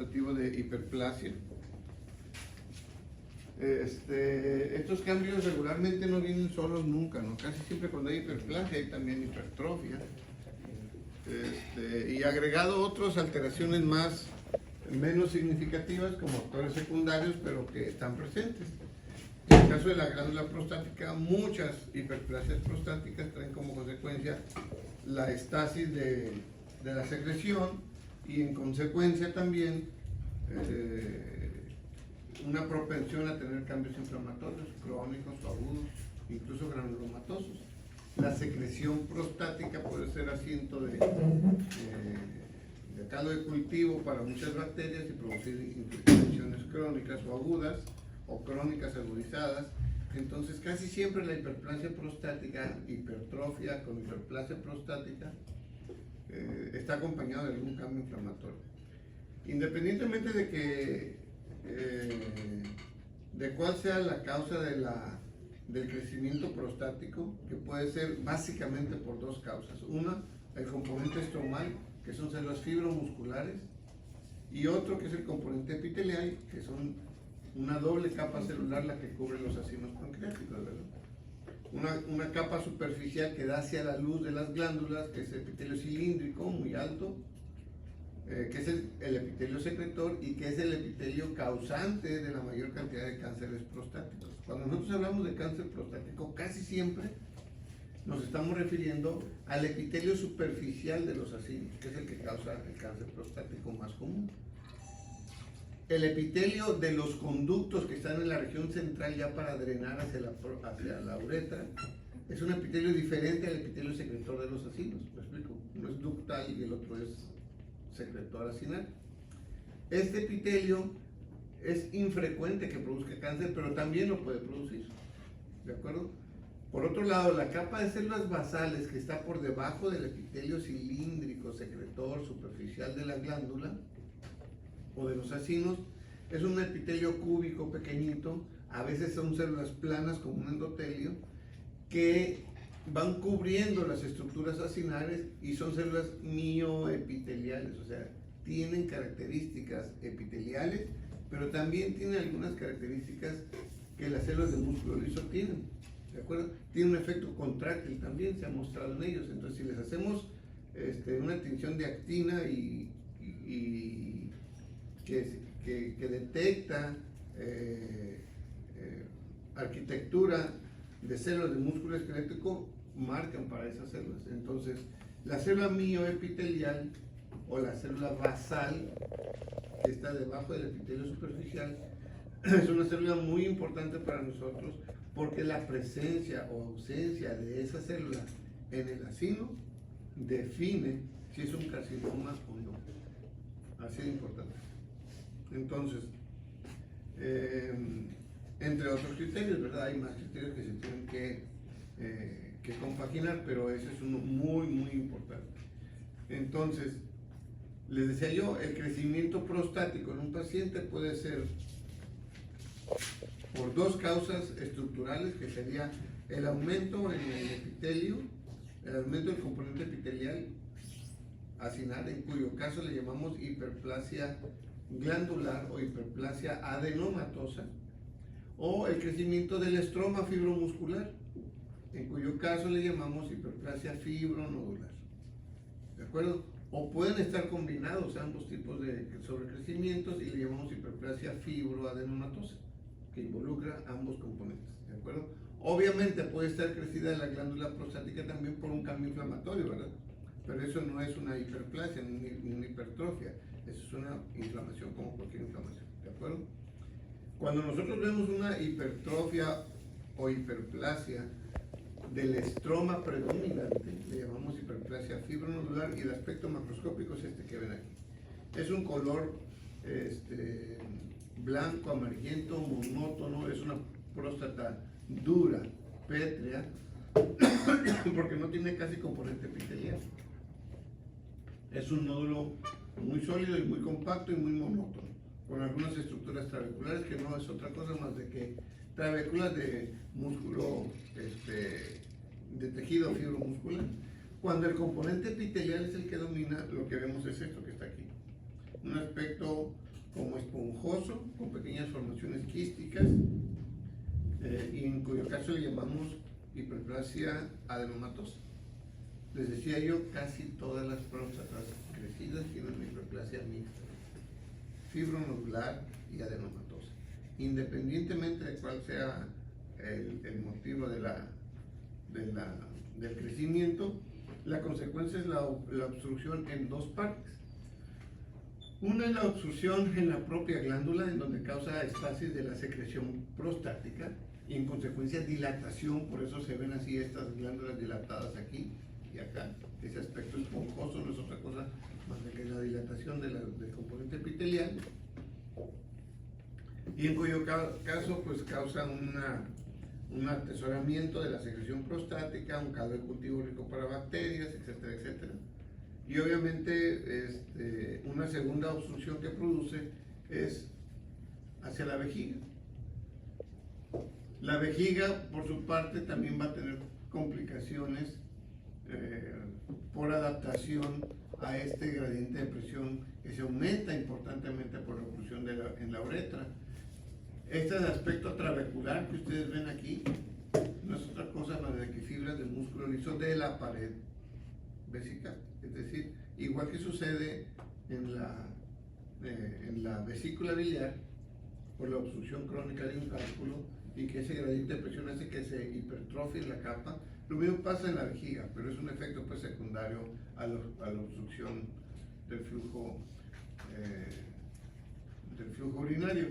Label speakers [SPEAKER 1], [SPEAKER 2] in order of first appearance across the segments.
[SPEAKER 1] de hiperplasia. Estos cambios regularmente no vienen solos nunca, ¿no? Casi siempre cuando hay hiperplasia hay también hipertrofia. Y agregado otras alteraciones menos significativas como factores secundarios, pero que están presentes. En el caso de la glándula prostática, muchas hiperplasias prostáticas traen como consecuencia la estasis de la secreción y en consecuencia también una propensión a tener cambios inflamatorios crónicos o agudos, incluso granulomatosos. La secreción prostática puede ser asiento de caldo de cultivo para muchas bacterias y producir infecciones crónicas o agudas o crónicas agudizadas. Entonces casi siempre la hiperplasia prostática, hipertrofia con hiperplasia prostática, está acompañado de algún cambio inflamatorio. Independientemente de cuál sea la causa del crecimiento prostático, que puede ser básicamente por dos causas. Una, el componente estromal, que son células fibromusculares, y otro que es el componente epitelial, que son una doble capa celular la que cubre los acinos pancreáticos, ¿verdad? Una capa superficial que da hacia la luz de las glándulas, que es el epitelio cilíndrico, muy alto, que es el epitelio secretor y que es el epitelio causante de la mayor cantidad de cánceres prostáticos. Cuando nosotros hablamos de cáncer prostático, casi siempre nos estamos refiriendo al epitelio superficial de los acinos, que es el que causa el cáncer prostático más común. El epitelio de los conductos que están en la región central ya para drenar hacia la uretra es un epitelio diferente al epitelio secretor de los acinos. ¿Me explico? Uno es ductal y el otro es secretor acinal. Este epitelio es infrecuente que produzca cáncer, pero también lo puede producir. ¿De acuerdo? Por otro lado, la capa de células basales que está por debajo del epitelio cilíndrico secretor superficial de la glándula o de los acinos es un epitelio cúbico pequeñito, a veces son células planas como un endotelio, que van cubriendo las estructuras acinales y son células mioepiteliales, o sea, tienen características epiteliales, pero también tienen algunas características que las células de músculo liso tienen, ¿de acuerdo? Tiene un efecto contráctil también, se ha mostrado en ellos. Entonces, si les hacemos una tinción de actina y que detecta arquitectura de células de músculo esquelético, marcan para esas células. Entonces, la célula mioepitelial o la célula basal, que está debajo del epitelio superficial, es una célula muy importante para nosotros porque la presencia o ausencia de esa célula en el acino define si es un carcinoma o no. Así de importante. Entonces, entre otros criterios, ¿verdad? Hay más criterios que se tienen que compaginar, pero ese es uno muy, muy importante. Entonces, les decía yo, el crecimiento prostático en un paciente puede ser por dos causas estructurales, que sería el aumento en el epitelio, el aumento del componente epitelial acinal, en cuyo caso le llamamos hiperplasia glandular o hiperplasia adenomatosa, o el crecimiento del estroma fibromuscular, en cuyo caso le llamamos hiperplasia fibronodular. ¿De acuerdo? O pueden estar combinados ambos tipos de sobrecrecimientos y le llamamos hiperplasia fibroadenomatosa, que involucra ambos componentes. ¿De acuerdo? Obviamente puede estar crecida la glándula prostática también por un cambio inflamatorio, ¿verdad? Pero eso no es una hiperplasia ni una hipertrofia, eso es una inflamación como cualquier inflamación. ¿De acuerdo? Cuando nosotros vemos una hipertrofia o hiperplasia del estroma predominante, le llamamos hiperplasia fibronodular, y el aspecto macroscópico es este que ven aquí. Es un color blanco, amarillento, monótono, es una próstata dura, pétrea, porque no tiene casi componente epitelial. Es un nódulo muy sólido y muy compacto y muy monótono, con algunas estructuras trabeculares que no es otra cosa más de que trabéculas de músculo, de tejido fibromuscular. Cuando el componente epitelial es el que domina, lo que vemos es esto que está aquí. Un aspecto esponjoso, con pequeñas formaciones quísticas, y en cuyo caso le llamamos hiperplasia adenomatosa. Les decía yo, casi todas las próstatas crecidas tienen una hiperplasia mixta, fibronodular y adenomatosa. Independientemente de cuál sea el motivo del crecimiento, la consecuencia es la obstrucción en dos partes. Una es la obstrucción en la propia glándula, en donde causa estasis de la secreción prostática y en consecuencia dilatación, por eso se ven así estas glándulas dilatadas aquí y acá. Ese aspecto esponjoso no es otra cosa más que la dilatación del componente epitelial, y en cuyo caso pues causa un atesoramiento de la secreción prostática, un caldo de cultivo rico para bacterias, etcétera, etcétera. Y obviamente una segunda obstrucción que produce es hacia la vejiga. La vejiga, por su parte, también va a tener complicaciones por adaptación a este gradiente de presión que se aumenta importantemente por la oclusión en la uretra. Este aspecto trabecular que ustedes ven aquí no es otra cosa más que fibras del músculo liso de la pared vesical. Es decir, igual que sucede en la vesícula biliar por la obstrucción crónica de un cálculo y que ese gradiente de presión hace que se hipertrofie la capa, lo mismo pasa en la vejiga, pero es un efecto pues secundario a la obstrucción del flujo urinario.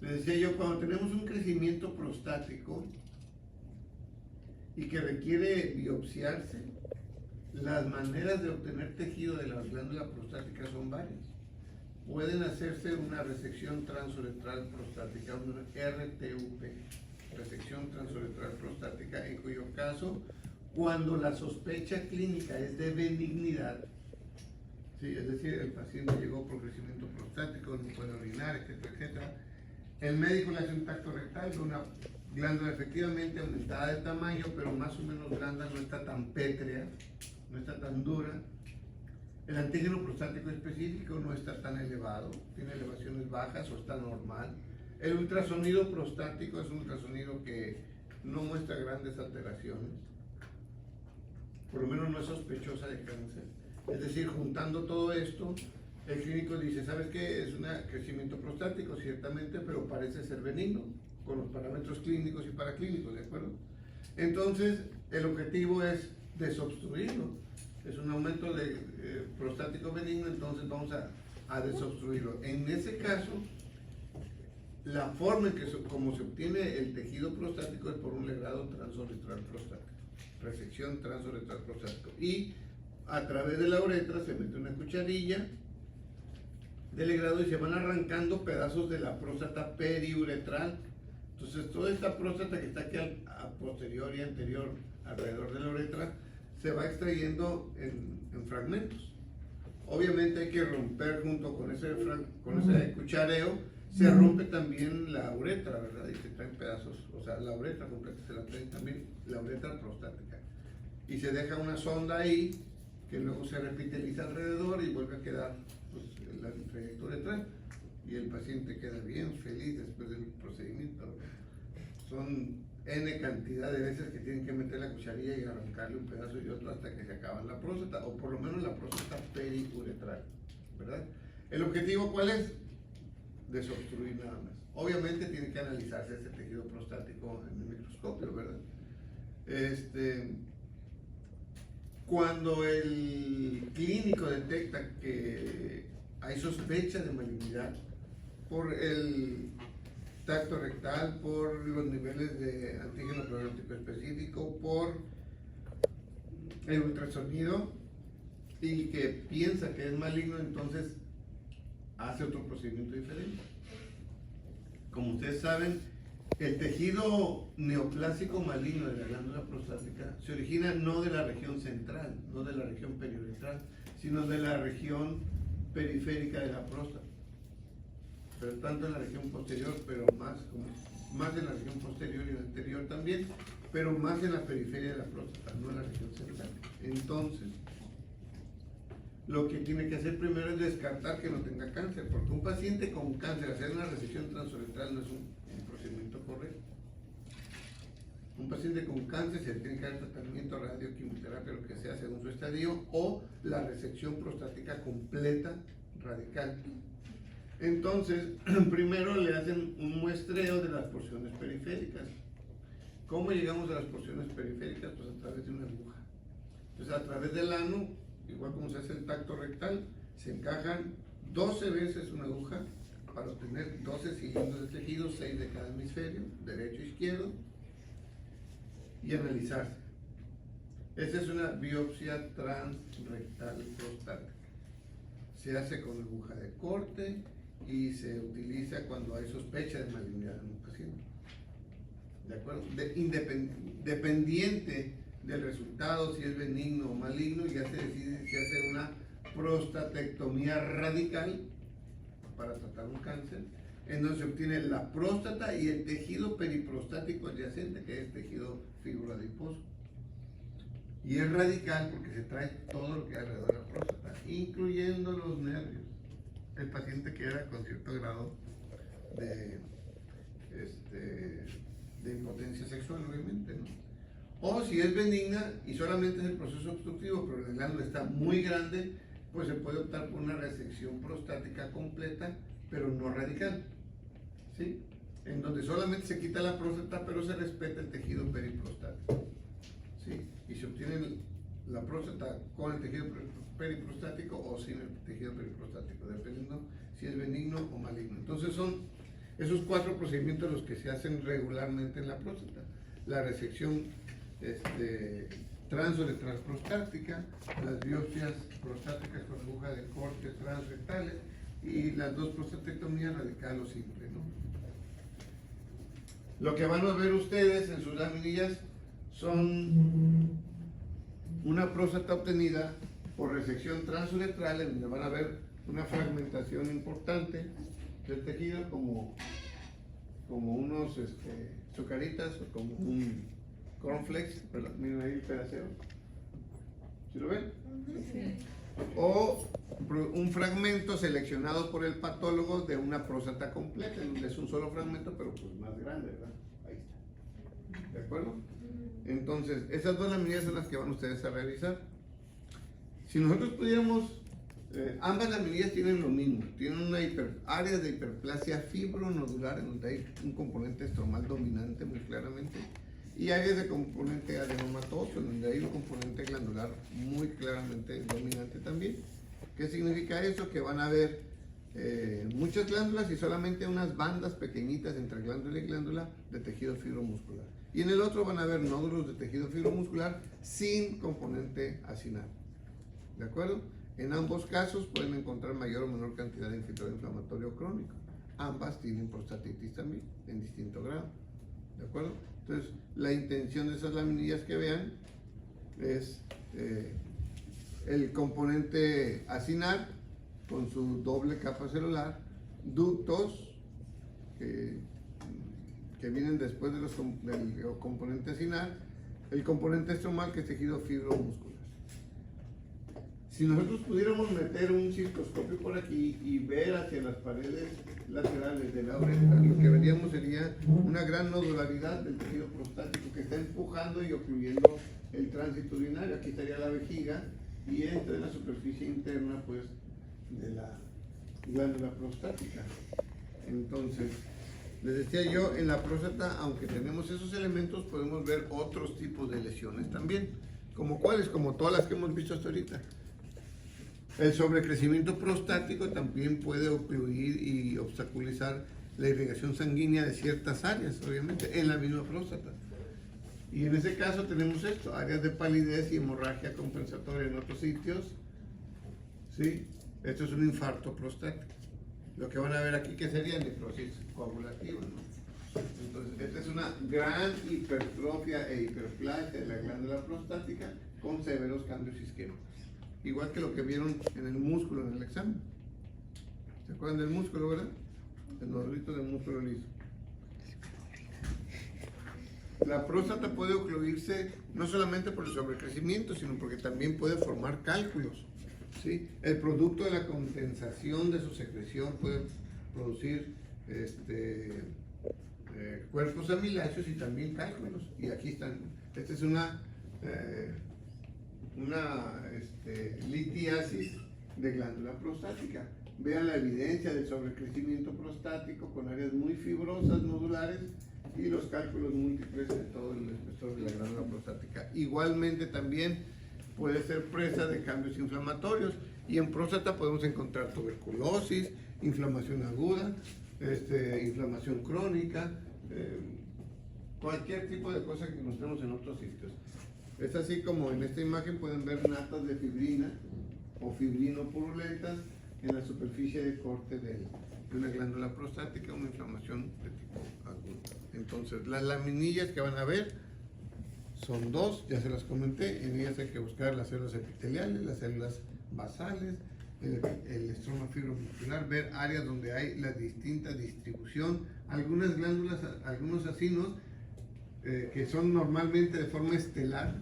[SPEAKER 1] Les decía yo, cuando tenemos un crecimiento prostático y que requiere biopsiarse, las maneras de obtener tejido de la glándula prostática son varias. Pueden hacerse una resección transuretral prostática, una RTUP, resección transuretral prostática, en cuyo caso, cuando la sospecha clínica es de benignidad, ¿sí? Es decir, el paciente llegó por crecimiento prostático, no puede orinar, etcétera, etcétera, el médico le hace un tacto rectal con una glándula efectivamente aumentada de tamaño, pero más o menos blanda, no está tan pétrea, no está tan dura. El antígeno prostático específico no está tan elevado, tiene elevaciones bajas o está normal. El ultrasonido prostático es un ultrasonido que no muestra grandes alteraciones, por lo menos no es sospechosa de cáncer. Es decir, juntando todo esto, el clínico dice, ¿sabes qué? Es un crecimiento prostático, ciertamente, pero parece ser benigno, con los parámetros clínicos y paraclínicos, ¿de acuerdo? Entonces, el objetivo es desobstruirlo. Es un aumento de prostático benigno, entonces vamos a desobstruirlo. En ese caso, la forma en que como se obtiene el tejido prostático es por un legrado transuretral prostático, resección transuretral prostático. Y a través de la uretra se mete una cucharilla de legrado y se van arrancando pedazos de la próstata periuretral. Entonces, toda esta próstata que está aquí a posterior y anterior, alrededor de la uretra, se va extrayendo en fragmentos. Obviamente hay que romper junto con ese cuchareo, se rompe también la uretra, ¿verdad? Y se traen pedazos, o sea, la uretra completa se la trae también, la uretra prostática. Y se deja una sonda ahí, que luego se repiteliza alrededor y vuelve a quedar pues, la trayectoria uretral. Y el paciente queda bien feliz después del procedimiento. Son N cantidad de veces que tienen que meter la cucharilla y arrancarle un pedazo y otro hasta que se acaban la próstata, o por lo menos la próstata periuretral, ¿verdad? ¿El objetivo cuál es? Desobstruir nada más. Obviamente tiene que analizarse ese tejido prostático en el microscopio, ¿verdad? Cuando el clínico detecta que hay sospecha de malignidad por el tacto rectal, por los niveles de antígeno prostático específico, por el ultrasonido, y que piensa que es maligno, entonces hace otro procedimiento diferente. Como ustedes saben, el tejido neoplásico maligno de la glándula prostática se origina no de la región central, no de la región periuretral, sino de la región periférica de la próstata. Pero tanto en la región posterior, pero más en la región posterior y anterior también, pero más en la periferia de la próstata, no en la región central. Entonces, lo que tiene que hacer primero es descartar que no tenga cáncer, porque un paciente con cáncer, hacer una resección transuretral no es un procedimiento correcto. Un paciente con cáncer se tiene que dar tratamiento, radio, quimioterapia, lo que sea, según su estadio, o la resección prostática completa radical. Entonces, primero le hacen un muestreo de las porciones periféricas. ¿Cómo llegamos a las porciones periféricas? Pues a través de una aguja. Entonces, a través del ano, igual como se hace el tacto rectal, se encajan 12 veces una aguja para obtener 12 cilindros de tejido, 6 de cada hemisferio, derecho e izquierdo, y analizarse. Esa es una biopsia transrectal prostática. Se hace con aguja de corte y se utiliza cuando hay sospecha de malignidad en un paciente. ¿De acuerdo? Dependiente del resultado, si es benigno o maligno, ya se decide si hacer una prostatectomía radical para tratar un cáncer, en donde se obtiene la próstata y el tejido periprostático adyacente, que es tejido fibroadiposo. Y es radical porque se trae todo lo que hay alrededor de la próstata, incluyendo los nervios. El paciente queda con cierto grado de impotencia sexual, obviamente, ¿no? O si es benigna y solamente es el proceso obstructivo, pero el glándula está muy grande, pues se puede optar por una resección prostática completa, pero no radical, ¿sí? En donde solamente se quita la próstata, pero se respeta el tejido periprostático, ¿sí? Y se obtiene la próstata con el tejido periprostático o sin el tejido periprostático, dependiendo si es benigno o maligno. Entonces son esos 4 procedimientos los que se hacen regularmente en la próstata: la resección transuretral prostática, las biopsias prostáticas con aguja de corte transrectales y las 2 prostatectomías radical o simple, ¿no? Lo que van a ver ustedes en sus laminillas son una próstata obtenida por resección transuretral, en donde van a ver una fragmentación importante del tejido, como unos sucaritas o como un cornflakes. Miren ahí el pedacero, ¿sí lo ven? Sí. O un fragmento seleccionado por el patólogo de una próstata completa, en donde es un solo fragmento, pero pues más grande, ¿verdad? Ahí está. ¿De acuerdo? Entonces, esas 2 laminillas son las que van ustedes a revisar. Si nosotros pudiéramos, ambas laminillas tienen lo mismo, tienen una área de hiperplasia fibronodular, en donde hay un componente estromal dominante muy claramente, y áreas de componente adenomatoso, en donde hay un componente glandular muy claramente dominante también. ¿Qué significa eso? Que van a haber muchas glándulas y solamente unas bandas pequeñitas entre glándula y glándula de tejido fibromuscular. Y en el otro van a haber nódulos de tejido fibromuscular sin componente acinar. ¿De acuerdo? En ambos casos pueden encontrar mayor o menor cantidad de infiltrado inflamatorio crónico. Ambas tienen prostatitis también, en distinto grado. ¿De acuerdo? Entonces, la intención de esas laminillas que vean es el componente acinar con su doble capa celular, ductos que vienen después del componente acinar, el componente estromal, que es tejido fibromuscular. Si nosotros pudiéramos meter un cistoscopio por aquí y ver hacia las paredes laterales de la uretra, lo que veríamos sería una gran nodularidad del tejido prostático que está empujando y ocluyendo el tránsito urinario. Aquí estaría la vejiga y entra en la superficie interna, pues, de la glándula prostática. Entonces, les decía yo, en la próstata, aunque tenemos esos elementos, podemos ver otros tipos de lesiones también. ¿Como cuáles? Como todas las que hemos visto hasta ahorita. El sobrecrecimiento prostático también puede ocluir y obstaculizar la irrigación sanguínea de ciertas áreas, obviamente, en la misma próstata. Y en ese caso tenemos esto: áreas de palidez y hemorragia compensatoria en otros sitios, ¿sí? Esto es un infarto prostático. Lo que van a ver aquí, que sería necrosis coagulativa, ¿no? Entonces, esta es una gran hipertrofia e hiperplasia de la glándula prostática con severos cambios isquémicos. Igual que lo que vieron en el músculo en el examen. ¿Se acuerdan del músculo, verdad? El nodulito del músculo liso. La próstata puede ocluirse no solamente por el sobrecrecimiento, sino porque también puede formar cálculos. ¿sí? El producto de la condensación de su secreción puede producir cuerpos amiláceos y también cálculos. Y aquí están. Esta es una litiasis de glándula prostática. Vean la evidencia del sobrecrecimiento prostático con áreas muy fibrosas, nodulares, y los cálculos múltiples de todo el espesor de la glándula prostática. Igualmente también puede ser presa de cambios inflamatorios, y en próstata podemos encontrar tuberculosis, inflamación aguda, inflamación crónica, cualquier tipo de cosa que encontremos en otros sitios. Es así como en esta imagen pueden ver natas de fibrina o fibrinopurulentas en la superficie de corte de una glándula prostática, una inflamación de tipo agudo. Entonces, las laminillas que van a ver son dos, ya se las comenté. En ellas hay que buscar las células epiteliales, las células basales, el estroma fibromuscular, ver áreas donde hay la distinta distribución. Algunas glándulas, algunos acinos que son normalmente de forma estelar,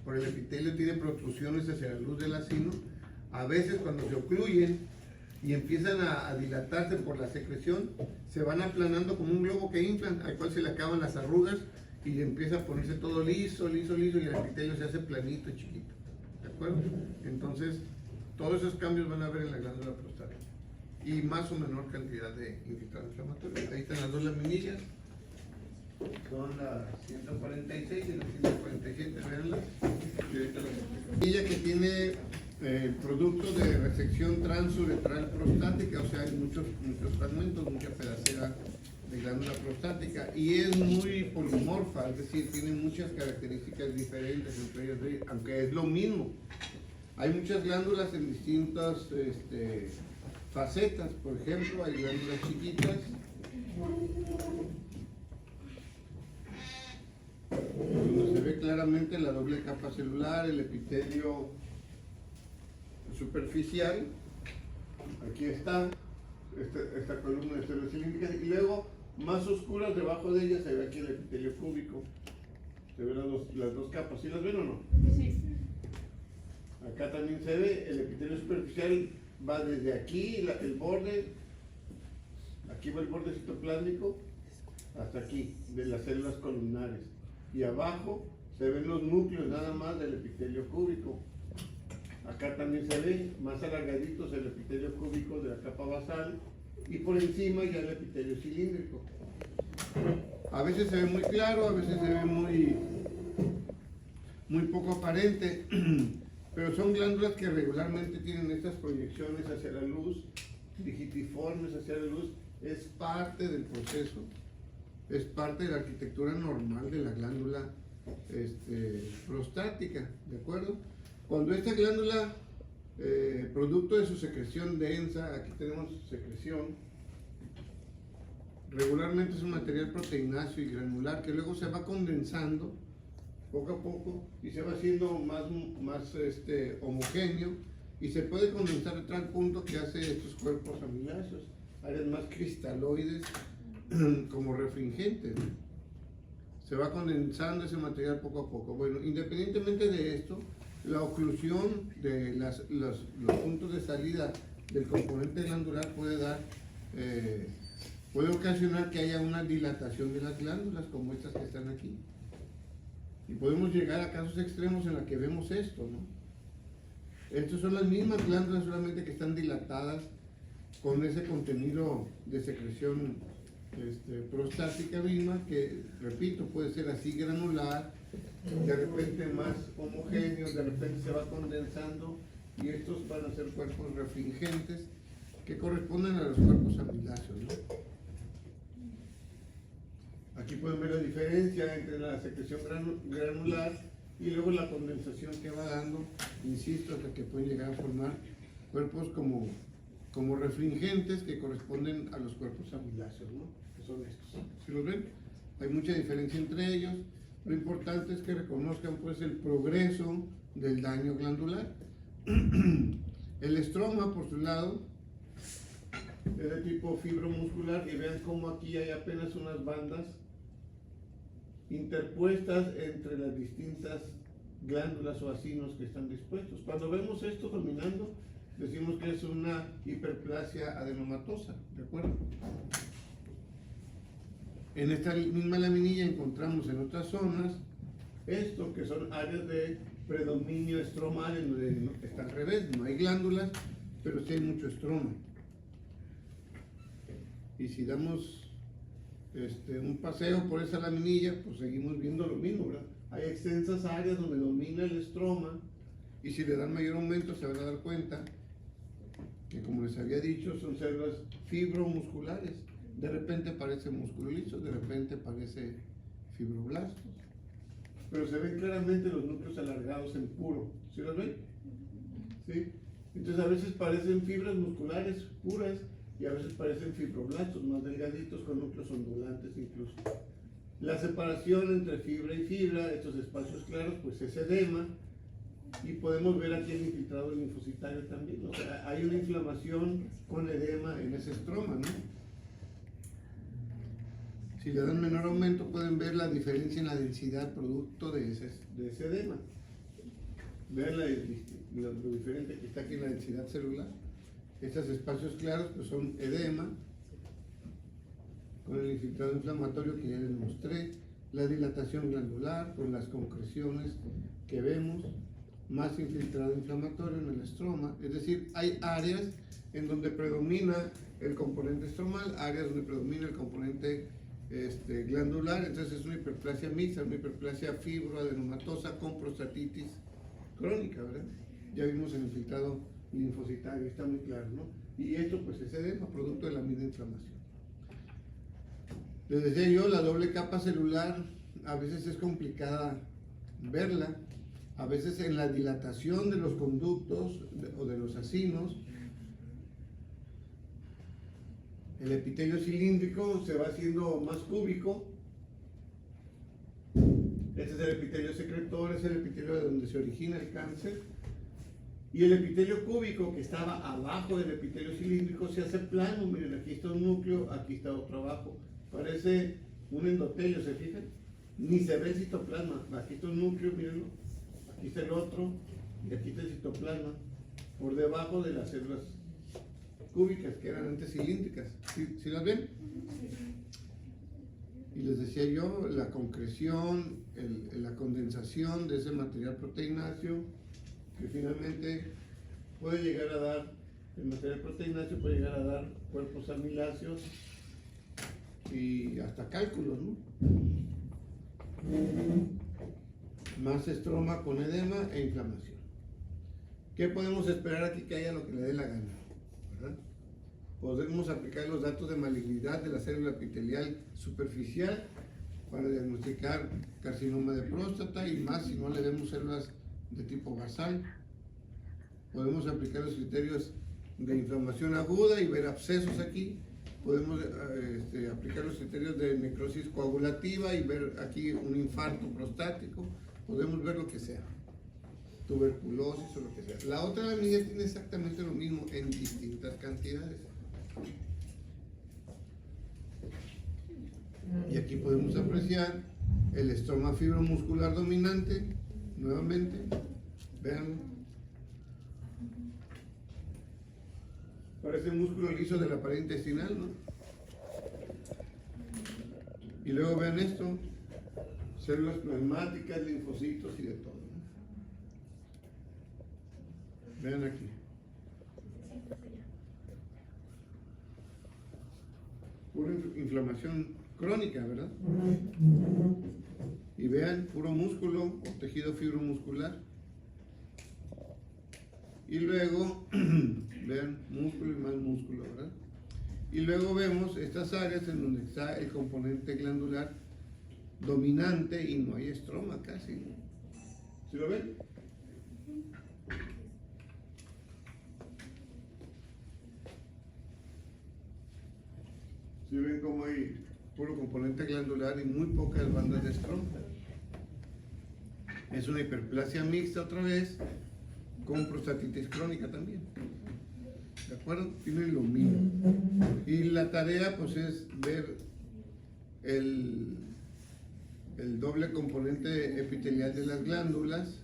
[SPEAKER 1] por el epitelio tiene protrusiones hacia la luz del acino. A veces cuando se ocluyen y empiezan a dilatarse por la secreción, se van aplanando como un globo que inflan, al cual se le acaban las arrugas y empieza a ponerse todo liso, liso, liso, y el epitelio se hace planito y chiquito. ¿De acuerdo? Entonces, todos esos cambios van a ver en la glándula prostática. Y más o menor cantidad de infiltrado inflamatorio. Ahí están las dos laminillas. Son las 146 y las 147, veanlas. La laminilla que tiene producto de resección transuretral prostática, o sea, hay muchos fragmentos, mucha pedacera de glándula prostática, y es muy polimorfa, es decir, tiene muchas características diferentes entre ellas, aunque es lo mismo. Hay muchas glándulas en distintas facetas. Por ejemplo, hay glándulas chiquitas, donde se ve claramente la doble capa celular, el epitelio superficial. Aquí está esta columna de células cilíndricas, y luego más oscuras debajo de ella se ve aquí el epitelio cúbico. Se ven las dos capas. ¿Sí las ven o no? Sí. Acá también se ve el epitelio superficial, va desde aquí, el borde, aquí va el borde citoplásmico, hasta aquí, de las células columnares. Y abajo se ven los núcleos nada más del epitelio cúbico. Acá también se ve más alargaditos el epitelio cúbico de la capa basal, y por encima ya el epitelio cilíndrico. A veces se ve muy claro, a veces se ve muy poco aparente, pero son glándulas que regularmente tienen estas proyecciones hacia la luz, digitiformes hacia la luz. Es parte del proceso, es parte de la arquitectura normal de la glándula prostática, ¿de acuerdo? Cuando esta glándula, producto de su secreción densa, aquí tenemos secreción, regularmente es un material proteináceo y granular que luego se va condensando poco a poco y se va haciendo más homogéneo, y se puede condensar a tal punto que hace estos cuerpos amiláceos, áreas más cristaloides, como refringentes, ¿no? Se va condensando ese material poco a poco. Bueno, independientemente de esto, la oclusión de los puntos de salida del componente glandular puede ocasionar que haya una dilatación de las glándulas, como estas que están aquí. Y podemos llegar a casos extremos en los que vemos esto, ¿no? Estas son las mismas glándulas, solamente que están dilatadas con ese contenido de secreción prostática misma, que, repito, puede ser así granular, de repente más homogéneo, de repente se va condensando, y estos van a ser cuerpos refringentes que corresponden a los cuerpos amiláceos, ¿no? Aquí pueden ver la diferencia entre la secreción granular y luego la condensación que va dando, insisto, hasta que pueden llegar a formar cuerpos como refringentes que corresponden a los cuerpos amiláceos, ¿no? Que son estos. ¿Sí los ven? Hay mucha diferencia entre ellos. Lo importante es que reconozcan pues el progreso del daño glandular. El estroma, por su lado, es de tipo fibromuscular, y vean cómo aquí hay apenas unas bandas interpuestas entre las distintas glándulas o acinos que están dispuestos. Cuando vemos esto dominando, decimos que es una hiperplasia adenomatosa, ¿de acuerdo? En esta misma laminilla encontramos en otras zonas esto que son áreas de predominio estromal, en donde está al revés, no hay glándulas, pero sí hay mucho estroma. Y si damos un paseo por esa laminilla, pues seguimos viendo lo mismo, ¿verdad? Hay extensas áreas donde domina el estroma, y si le dan mayor aumento se van a dar cuenta que, como les había dicho, son células fibromusculares. De repente parece músculo liso, de repente parece fibroblastos, pero se ven claramente los núcleos alargados en puro. ¿Sí los ven? ¿Sí? Entonces a veces parecen fibras musculares puras y a veces parecen fibroblastos más delgaditos con núcleos ondulantes incluso. La separación entre fibra y fibra, estos espacios claros, pues es edema, y podemos ver aquí el infiltrado linfocitario también. O sea, hay una inflamación con edema en ese estroma, ¿no? Si le dan menor aumento, pueden ver la diferencia en la densidad producto de ese edema. Vean lo diferente que está aquí en la densidad celular. Estos espacios claros pues son edema, con el infiltrado inflamatorio que ya les mostré, la dilatación glandular con las concreciones que vemos, más infiltrado inflamatorio en el estroma. Es decir, hay áreas en donde predomina el componente estromal, áreas donde predomina el componente glandular. Entonces es una hiperplasia mixta, una hiperplasia fibroadenomatosa con prostatitis crónica, ¿verdad? Ya vimos el infiltrado linfocitario, está muy claro, ¿no? Y esto pues es edema, producto de la misma inflamación. Les decía yo, la doble capa celular a veces es complicada verla, a veces en la dilatación de los conductos o de los acinos, el epitelio cilíndrico se va haciendo más cúbico. Este es el epitelio secretor, es el epitelio de donde se origina el cáncer. Y el epitelio cúbico, que estaba abajo del epitelio cilíndrico, se hace plano. Miren, aquí está un núcleo, aquí está otro abajo. Parece un endotelio, ¿se fijan? Ni se ve el citoplasma. Aquí está un núcleo, mírenlo. Aquí está el otro, y aquí está el citoplasma, por debajo de las células cúbicas, que eran antes cilíndricas. ¿Sí las ven? Y les decía yo, la concreción, la condensación de ese material proteináceo, que finalmente puede llegar a dar, el material proteináceo puede llegar a dar cuerpos amiláceos y hasta cálculos, ¿no? Más estroma con edema e inflamación. ¿Qué podemos esperar aquí? Que haya lo que le dé la gana, ¿verdad? Podemos aplicar los datos de malignidad de la célula epitelial superficial para diagnosticar carcinoma de próstata, y más si no le vemos células de tipo basal. Podemos aplicar los criterios de inflamación aguda y ver abscesos aquí. Podemos aplicar los criterios de necrosis coagulativa y ver aquí un infarto prostático. Podemos ver lo que sea, tuberculosis o lo que sea. La otra laminilla tiene exactamente lo mismo en distintas cantidades. Y aquí podemos apreciar el estroma fibromuscular dominante, nuevamente, vean, parece un músculo liso de la pared intestinal, ¿no? Y luego vean esto, células plasmáticas, linfocitos y de todo, ¿no? Vean aquí. Pura inflamación crónica, ¿verdad? Y vean, puro músculo o tejido fibromuscular. Y luego, vean, músculo y más músculo, ¿verdad? Y luego vemos estas áreas en donde está el componente glandular dominante y no hay estroma casi, ¿no? ¿Sí lo ven? ¿Sí ven cómo hay puro componente glandular y muy pocas bandas de estroma? Es una hiperplasia mixta otra vez, con prostatitis crónica también. ¿De acuerdo? Tienen lo mismo. Y la tarea pues es ver el doble componente epitelial de las glándulas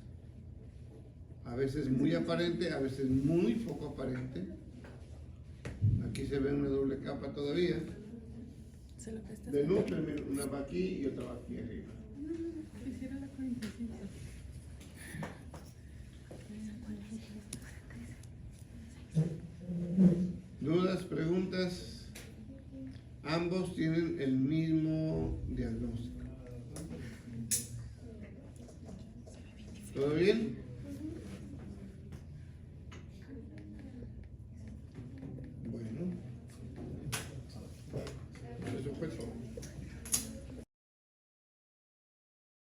[SPEAKER 1] A veces muy aparente, a veces muy poco aparente. Aquí se ve una doble capa todavía. De núcleo, una va aquí y otra va aquí arriba.
[SPEAKER 2] Quisiera la 45.